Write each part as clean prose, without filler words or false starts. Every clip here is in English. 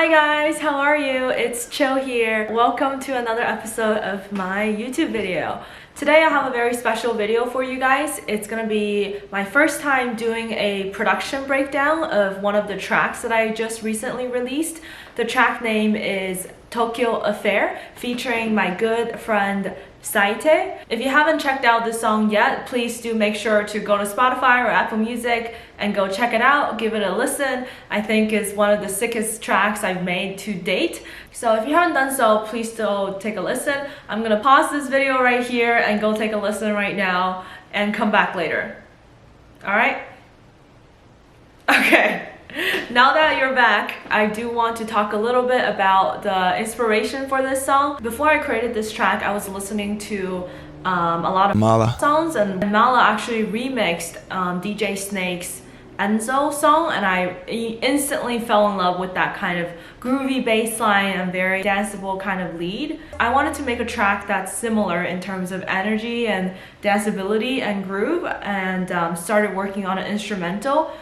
Hi guys, how are you? It's CHYL here. Welcome to another episode of my YouTube video. Today I have a very special video for you guys. It's gonna be my first time doing a production breakdown of one of the tracks that I just recently released. The track name is Tokyo Affair, featuring my good friend Saitei. If you haven't checked out this song yet, please do make sure to go to Spotify or Apple Music and go check it out, give it a listen. I think it's one of the sickest tracks I've made to date. So if you haven't done so, please still take a listen. I'm gonna pause this video right here and go take a listen right now and come back later. All right? Okay. Now that you're back, I do want to talk a little bit about the inspiration for this song. Before I created this track, I was listening to a lot of Mala songs, and Mala actually remixed DJ Snake's Enzo song, and I instantly fell in love with that kind of groovy bass line and very danceable kind of lead. I wanted to make a track that's similar in terms of energy and danceability and groove, and started working on an instrumental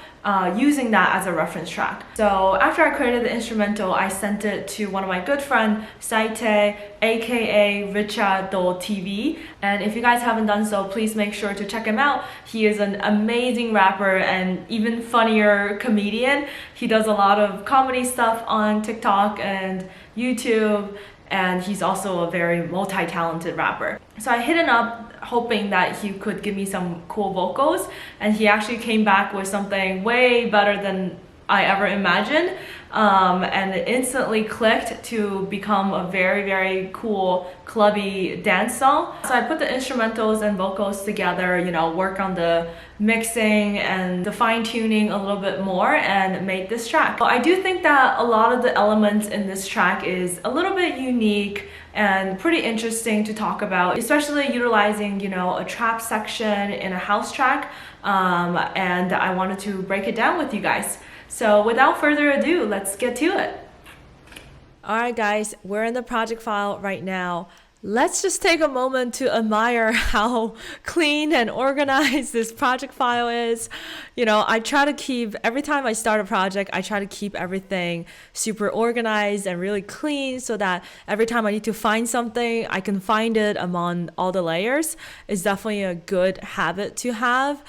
using that as a reference track. So after I created the instrumental, I sent it to one of my good friends, Saitei, aka Richa.tv. And if you guys haven't done so, please make sure to check him out. He is an amazing rapper and even funnier comedian. He does a lot of comedy stuff on TikTok and YouTube, and he's also a very multi-talented rapper. So I hit him up hoping that he could give me some cool vocals, and he actually came back with something way better than I ever imagined, and it instantly clicked to become a very, very cool clubby dance song. So I put the instrumentals and vocals together, you know, work on the mixing and the fine-tuning a little bit more, and made this track. I do think that a lot of the elements in this track is a little bit unique and pretty interesting to talk about, especially utilizing, you know, a trap section in a house track, and I wanted to break it down with you guys. So without further ado, let's get to it. Alright guys, we're in the project file right now. Let's just take a moment to admire how clean and organized this project file is. You know, I try to keep, every time I start a project, I try to keep everything super organized and really clean so that every time I need to find something, I can find it among all the layers. It's definitely a good habit to have.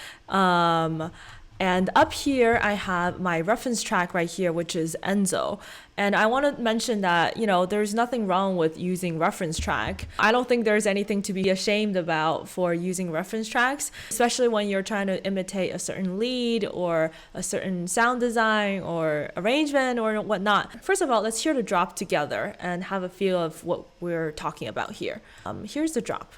And up here, I have my reference track right here, which is Enzo. And I want to mention that, you know, there's nothing wrong with using reference track. I don't think there's anything to be ashamed about for using reference tracks, especially when you're trying to imitate a certain lead or a certain sound design or arrangement or whatnot. First of all, let's hear the drop together and have a feel of what we're talking about here. Here's the drop.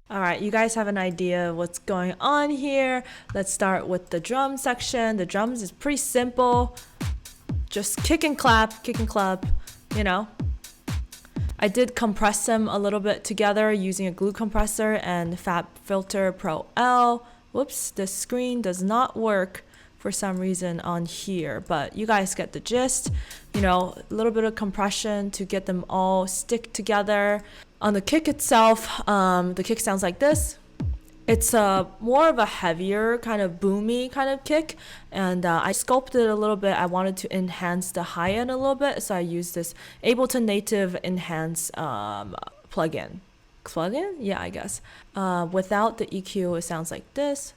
Alright, you guys have an idea of what's going on here. Let's start with the drum section. The drums is pretty simple. Just kick and clap, you know. I did compress them a little bit together using a glue compressor and FabFilter Pro L. Whoops, the screen does not work for some reason on here, but you guys get the gist. You know, a little bit of compression to get them all stick together. On the kick itself, the kick sounds like this. It's more of a heavier kind of boomy kind of kick, and I sculpted it a little bit. I wanted to enhance the high end a little bit, so I used this Ableton Native Enhance plugin. Yeah, I guess. Without the EQ, it sounds like this.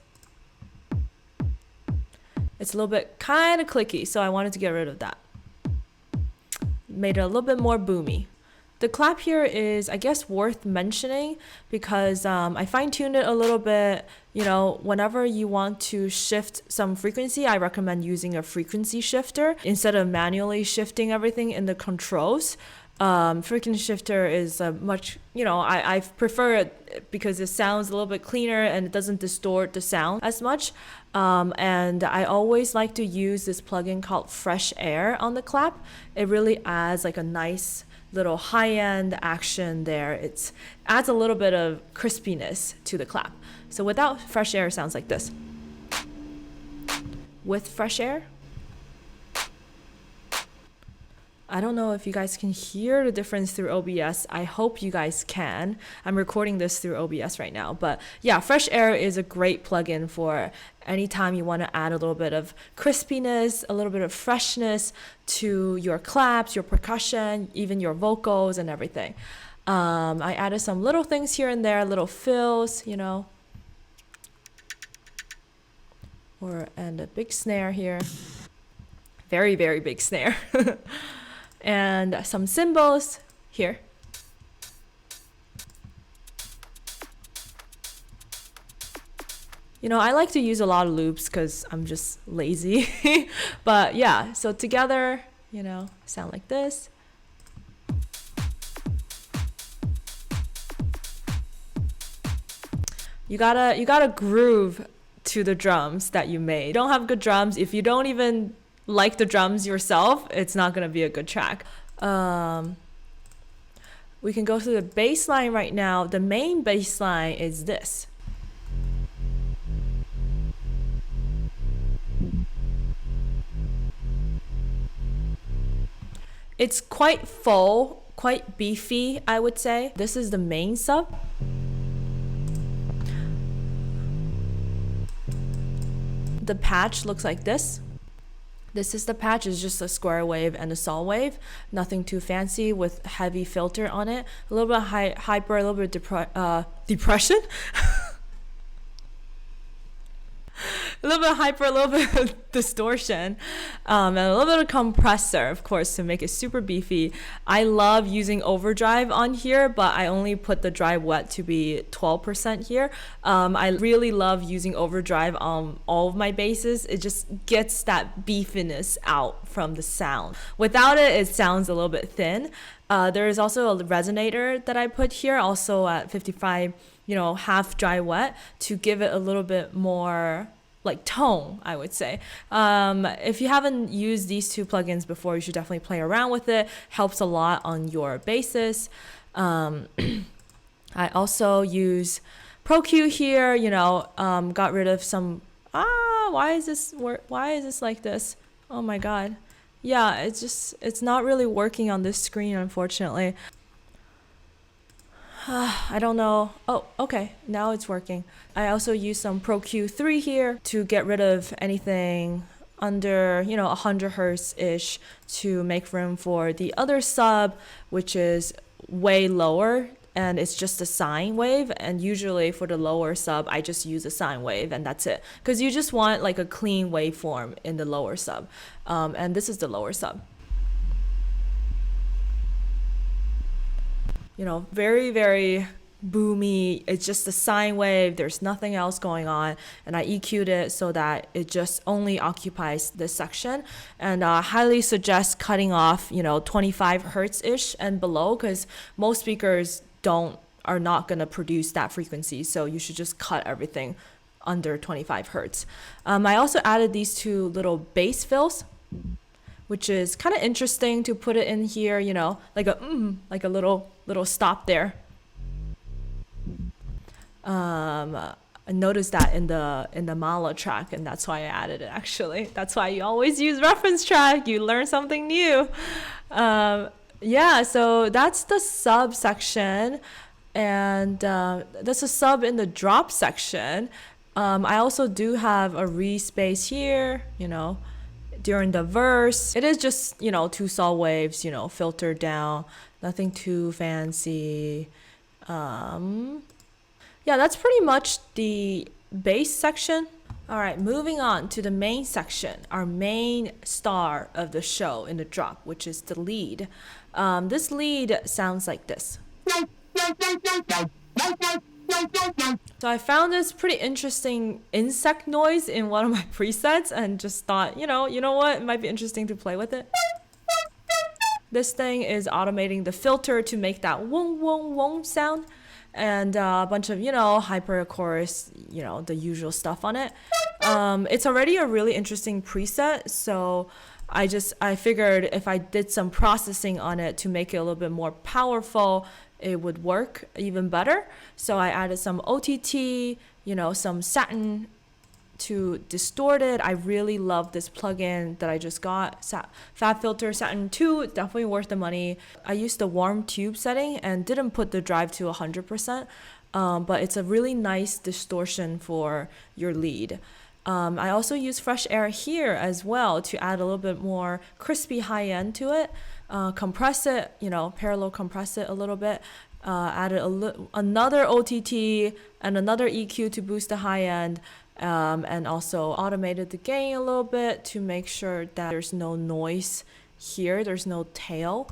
It's a little bit kind of clicky, so I wanted to get rid of that. Made it a little bit more boomy. The clap here is, I guess, worth mentioning because I fine-tuned it a little bit. You know, whenever you want to shift some frequency, I recommend using a frequency shifter instead of manually shifting everything in the controls. Frequency shifter is much, you know, I prefer it because it sounds a little bit cleaner and it doesn't distort the sound as much. And I always like to use this plugin called Fresh Air on the clap. It really adds like a nice little high-end action there. It adds a little bit of crispiness to the clap. So without Fresh Air, it sounds like this. With Fresh Air, I don't know if you guys can hear the difference through OBS. I hope you guys can. I'm recording this through OBS right now. But yeah, Fresh Air is a great plugin for anytime you want to add a little bit of crispiness, a little bit of freshness to your claps, your percussion, even your vocals and everything. I added some little things here and there, little fills, you know, and a big snare here. Very, very big snare. And some cymbals here. You know, I like to use a lot of loops because I'm just lazy. But yeah, so together, you know, sound like this. You gotta groove to the drums that you made. You don't have good drums. If you don't even like the drums yourself, it's not gonna be a good track. We can go through the bass line right now. The main bass line is this. It's quite full, quite beefy, I would say. This is the main sub. The patch looks like this. This is the patch. It's just a square wave and a saw wave. Nothing too fancy with heavy filter on it. A little bit hyper, a little bit depression. A little bit hyper, a little bit of distortion, and a little bit of compressor, of course, to make it super beefy. I love using overdrive on here, but I only put the dry wet to be 12% here. I really love using overdrive on all of my basses. It just gets that beefiness out from the sound. Without it, it sounds a little bit thin. There is also a resonator that I put here, also at 55, you know, half dry wet, to give it a little bit more like tone, I would say. If you haven't used these two plugins before, you should definitely play around with it. Helps a lot on your basses. I also use Pro Q here, you know, got rid of some, why is this like this? Oh my God. Yeah, it's not really working on this screen, unfortunately. I don't know. Oh, okay. Now it's working. I also use some Pro Q3 here to get rid of anything under, you know, 100 hertz-ish to make room for the other sub, which is way lower, and it's just a sine wave. And usually for the lower sub, I just use a sine wave and that's it. Because you just want like a clean waveform in the lower sub. And this is the lower sub. You know, very, very boomy. It's just a sine wave. There's nothing else going on. And I EQ'd it so that it just only occupies this section. And I highly suggest cutting off, you know, 25 hertz-ish and below, because most speakers are not going to produce that frequency. So you should just cut everything under 25 hertz. I also added these two little bass fills, which is kind of interesting to put it in here, you know, like a little stop there. I noticed that in the Mala track, and that's why I added it. Actually, that's why you always use reference track. You learn something new. Yeah, so that's the sub section, and that's a sub in the drop section. I also do have a re-space here, you know, during the verse. It is just, you know, two saw waves, you know, filtered down, nothing too fancy. Yeah, that's pretty much the bass section. All right, moving on to the main section, our main star of the show in the drop, which is the lead. This lead sounds like this. So I found this pretty interesting insect noise in one of my presets and just thought, you know what, it might be interesting to play with it. This thing is automating the filter to make that wong wong wong sound, and a bunch of, you know, hyper chorus, you know, the usual stuff on it. It's already a really interesting preset, so I figured if I did some processing on it to make it a little bit more powerful, it would work even better. So I added some OTT, you know, some satin to distort it, I really love this plugin that I just got, Fab Filter Satin 2. Definitely worth the money. I used the warm tube setting and didn't put the drive to 100%, but it's a really nice distortion for your lead. I also use Fresh Air here as well to add a little bit more crispy high end to it. Compress it, parallel compress it a little bit. Added another OTT and another EQ to boost the high end, and also automated the gain a little bit to make sure that there's no noise here, there's no tail.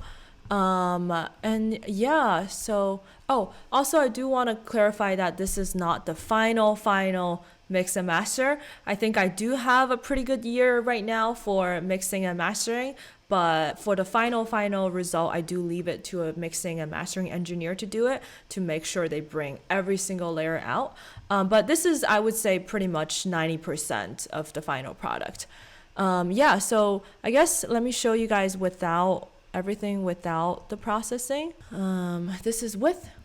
And yeah, so also I do want to clarify that this is not the final mix and master. I think I do have a pretty good year right now for mixing and mastering, but for the final result, I do leave it to a mixing and mastering engineer to do it, to make sure they bring every single layer out. But this is, I would say, pretty much 90% of the final product. Yeah, so I guess let me show you guys everything without the processing. This is without.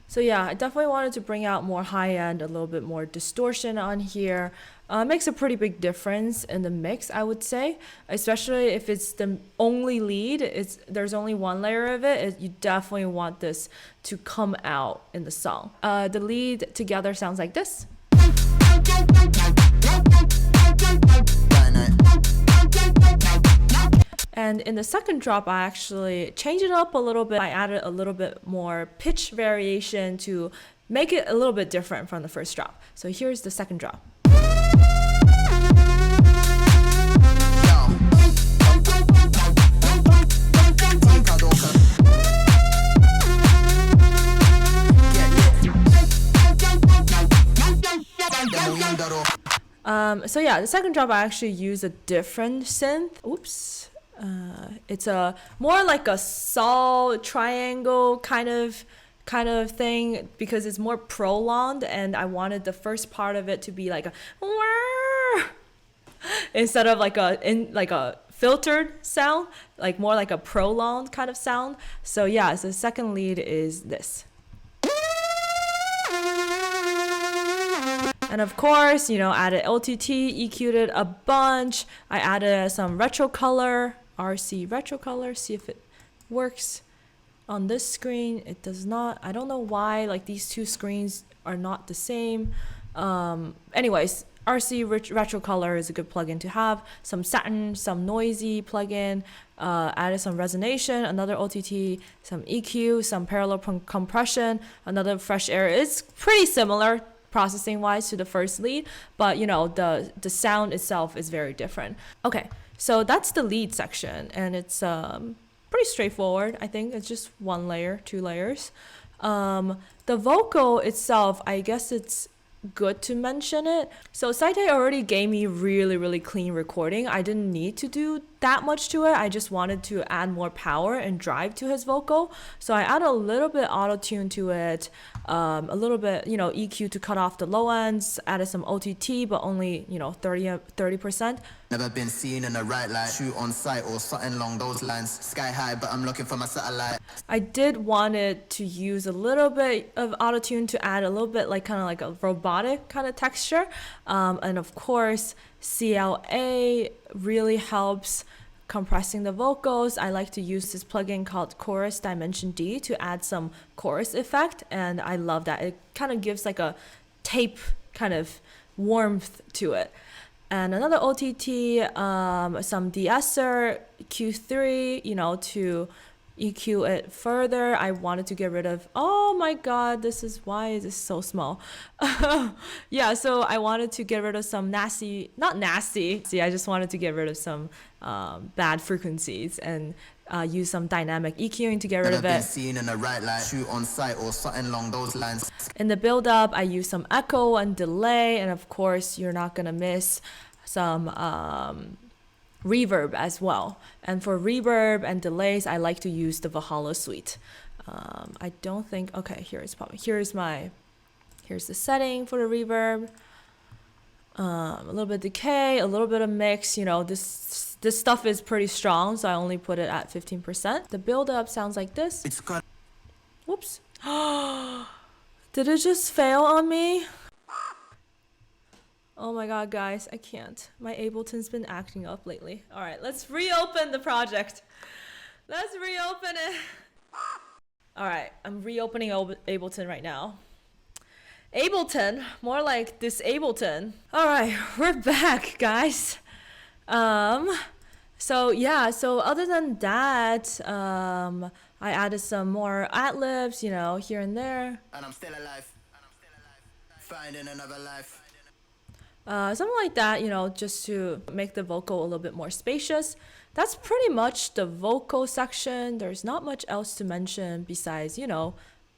So yeah, I definitely wanted to bring out more high end, a little bit more distortion on here. Makes a pretty big difference in the mix, I would say, especially if it's the only lead. There's only one layer of it. You definitely want this to come out in the song. The lead together sounds like this. And in the second drop, I actually changed it up a little bit. I added a little bit more pitch variation to make it a little bit different from the first drop. So here's the second drop. So yeah, the second drop I actually use a different synth. Oops. It's a more like a saw triangle kind of thing, because it's more prolonged, and I wanted the first part of it to be like a instead of like a filtered sound, like more like a prolonged kind of sound. So yeah, so the second lead is this. And of course, added LTT, EQ'd it a bunch. I added some retro color, RC retro color, see if it works on this screen. It does not. I don't know why, like, these two screens are not the same. Anyways, RC retro color is a good plugin to have. Some satin, some noisy plugin, added some resonation, another OTT, some EQ, some parallel compression, another Fresh Air. It's pretty similar processing wise to the first lead, but the sound itself is very different. Okay, so that's the lead section, and it's pretty straightforward. I think it's just one layer, two layers. The vocal itself, I guess it's good to mention it. So Saitei already gave me really clean recording. I didn't need to do that much to it. I just wanted to add more power and drive to his vocal. So I added a little bit auto-tune to it, a little bit, EQ to cut off the low ends, added some OTT, but only, 30%. Never been seen in the right light, shoot on sight or something along those lines. Sky high, but I'm looking for my satellite. I did want it to use a little bit of auto-tune to add a little bit kind of like a robotic kind of texture. And of course, CLA really helps compressing the vocals. I like to use this plugin called Chorus Dimension D to add some chorus effect, and I love that. It kind of gives like a tape kind of warmth to it. And another OTT, some de-esser, Q3, to EQ it further. I wanted to get rid of, oh my god, why is this so small? Yeah, so I wanted to get rid of some not nasty. See, I just wanted to get rid of some bad frequencies and use some dynamic EQing to get rid of it. Seen in the right light, shoot on sight or something along those lines. In the build up, I use some echo and delay, and of course, you're not gonna miss some reverb as well. And for reverb and delays, I like to use the Valhalla suite. I don't think, okay, here's the setting for the reverb. A little bit decay, a little bit of mix, this this stuff is pretty strong, so I only put it at 15%. The build up sounds like this. It's got. Whoops. Did it just fail on me? Oh my god, guys, I can't. My Ableton's been acting up lately. Alright, let's reopen the project. Let's reopen it. Alright, I'm reopening Ableton right now. Ableton, more like Disableton. Alright, we're back, guys. So yeah, so other than that, I added some more ad-libs, you know, here and there. And I'm still alive. Finding another life. Something like that, you know, just to make the vocal a little bit more spacious. That's pretty much the vocal section. There's not much else to mention besides, you know,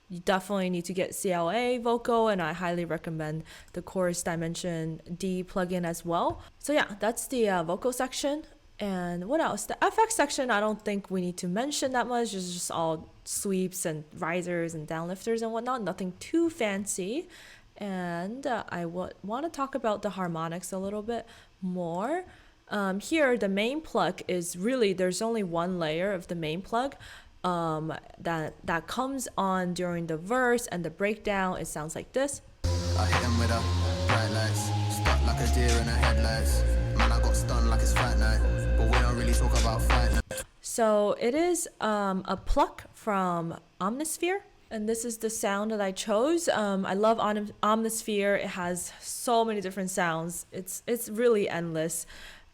you definitely need to get CLA vocal, and I highly recommend the Chorus Dimension D plugin as well. So yeah, that's the vocal section. And what else? The FX section, I don't think we need to mention that much. It's just all sweeps and risers and downlifters and whatnot. Nothing too fancy. And I want to talk about the harmonics a little bit more. Here, the main plug is really, there's only one layer of the main plug that comes on during the verse and the breakdown. It sounds like this. I hit him with a bright lights, stuck like a deer in the headlights. Man, I got stunned like it's fight night, but we don't really talk about fight night. So it is a pluck from Omnisphere. And this is the sound that I chose. I love Omnisphere. It has so many different sounds. It's really endless.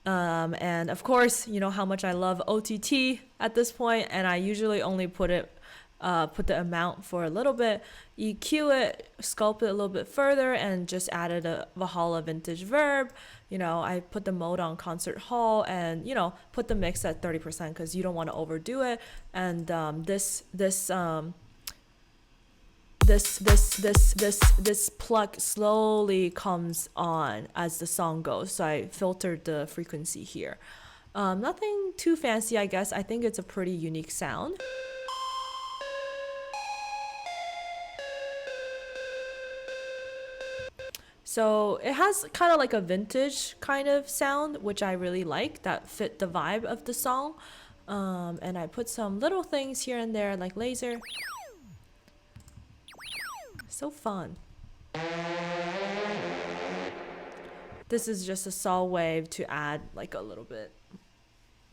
And of course, you know how much I love OTT at this point, and I usually only put the amount for a little bit, EQ it, sculpt it a little bit further, and just added a Valhalla vintage verb. You know, I put the mode on concert hall, and you know, put the mix at 30% because you don't want to overdo it. And this plug slowly comes on as the song goes. So I filtered the frequency here. Nothing too fancy, I guess. I think it's a pretty unique sound. So it has kind of like a vintage kind of sound, which I really like, that fit the vibe of the song. And I put some little things here and there like laser. So fun. This is just a saw wave to add like a little bit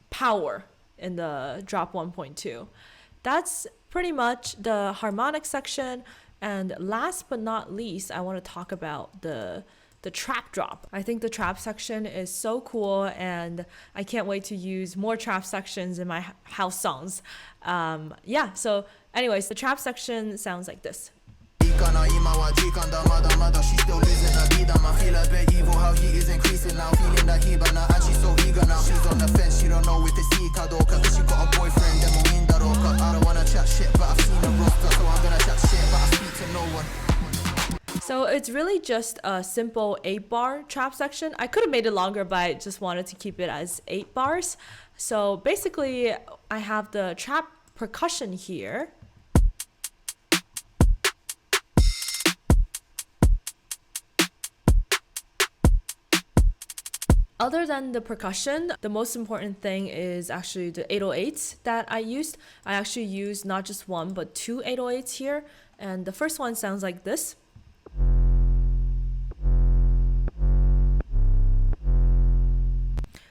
power in the drop 1.2. That's pretty much the harmonic section. And last but not least, I want to talk about the trap drop. I think the trap section is so cool, and I can't wait to use more trap sections in my house songs. Yeah, so anyways, the trap section sounds like this. She's still losing her lead. I feel a bit evil how he is increasing now. Feeling that he but now and she's so eager now. She's on the fence, she don't know if it's Ika Doka. She got a boyfriend, then we'll win that Roka. I don't wanna chat shit, but I've seen a roster, so I'm gonna chat shit, but I speak to no one. So it's really just a simple 8-bar trap section. I could have made it longer, but I just wanted to keep it as 8 bars. So basically, I have the trap percussion here. Other than the percussion, the most important thing is actually the 808s that I used. I actually used not just one, but 2 808s here. And the first one sounds like this.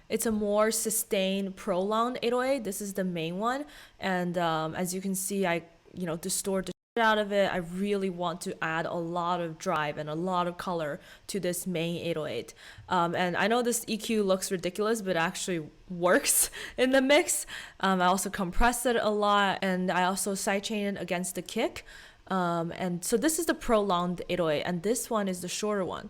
It's a more sustained, prolonged 808. This is the main one. And as you can see, I distort the out of it. I really want to add a lot of drive and a lot of color to this main 808. And I know this EQ looks ridiculous, but it actually works in the mix. I also compress it a lot, and I also sidechain it against the kick. And so this is the prolonged 808, and this one is the shorter one.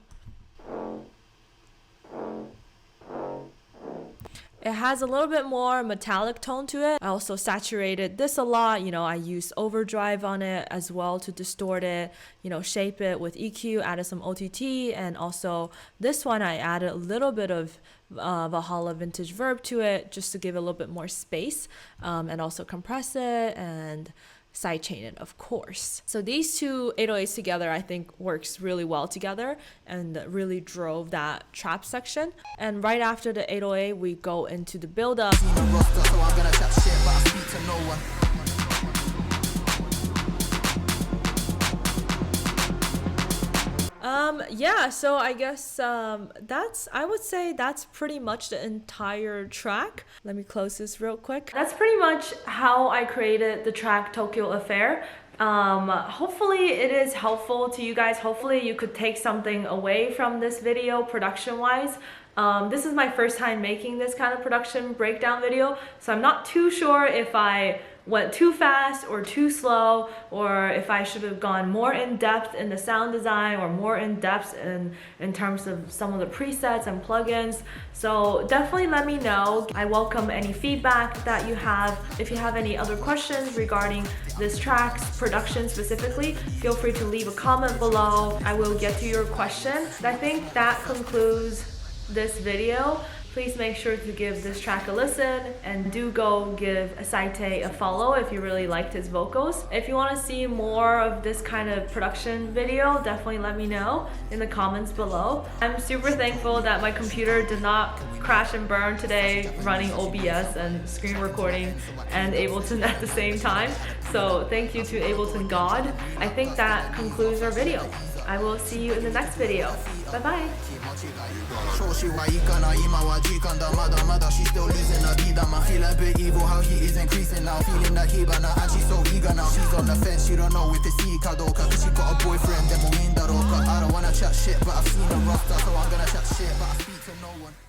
It has a little bit more metallic tone to it. I also saturated this a lot. I used overdrive on it as well to distort it, shape it with EQ, added some OTT, and also this one I added a little bit of Valhalla vintage verb to it just to give it a little bit more space, and also compress it and sidechain it, of course. So these two 808s together, I think works really well together and really drove that trap section. And right after the 808, we go into the build up. Yeah, so I guess I would say that's pretty much the entire track. Let me close this real quick. That's pretty much how I created the track Tokyo Affair. Hopefully it is helpful to you guys. Hopefully you could take something away from this video production wise. This is my first time making this kind of production breakdown video, so I'm not too sure if I went too fast or too slow, or if I should have gone more in depth in the sound design or more in depth in terms of some of the presets and plugins. So definitely let me know. I welcome any feedback that you have. If you have any other questions regarding this track's production specifically, feel free to leave a comment below. I will get to your question. I think that concludes this video. Please make sure to give this track a listen, and do go give Saitei a follow if you really liked his vocals. If you want to see more of this kind of production video, definitely let me know in the comments below. I'm super thankful that my computer did not crash and burn today running OBS and screen recording and Ableton at the same time. So thank you to Ableton God. I think that concludes our video. I will see you in the next video. Bye bye. She's still losing her lead. I feel a bit evil how he is increasing now. Feeling that he but now, and she's so eager now. She's on the fence, she don't know if it's Ikadoka, cause she got a boyfriend, then we'll win that. I don't wanna chat shit, but I've seen her roster, so I'm gonna chat shit, but I speak to no one.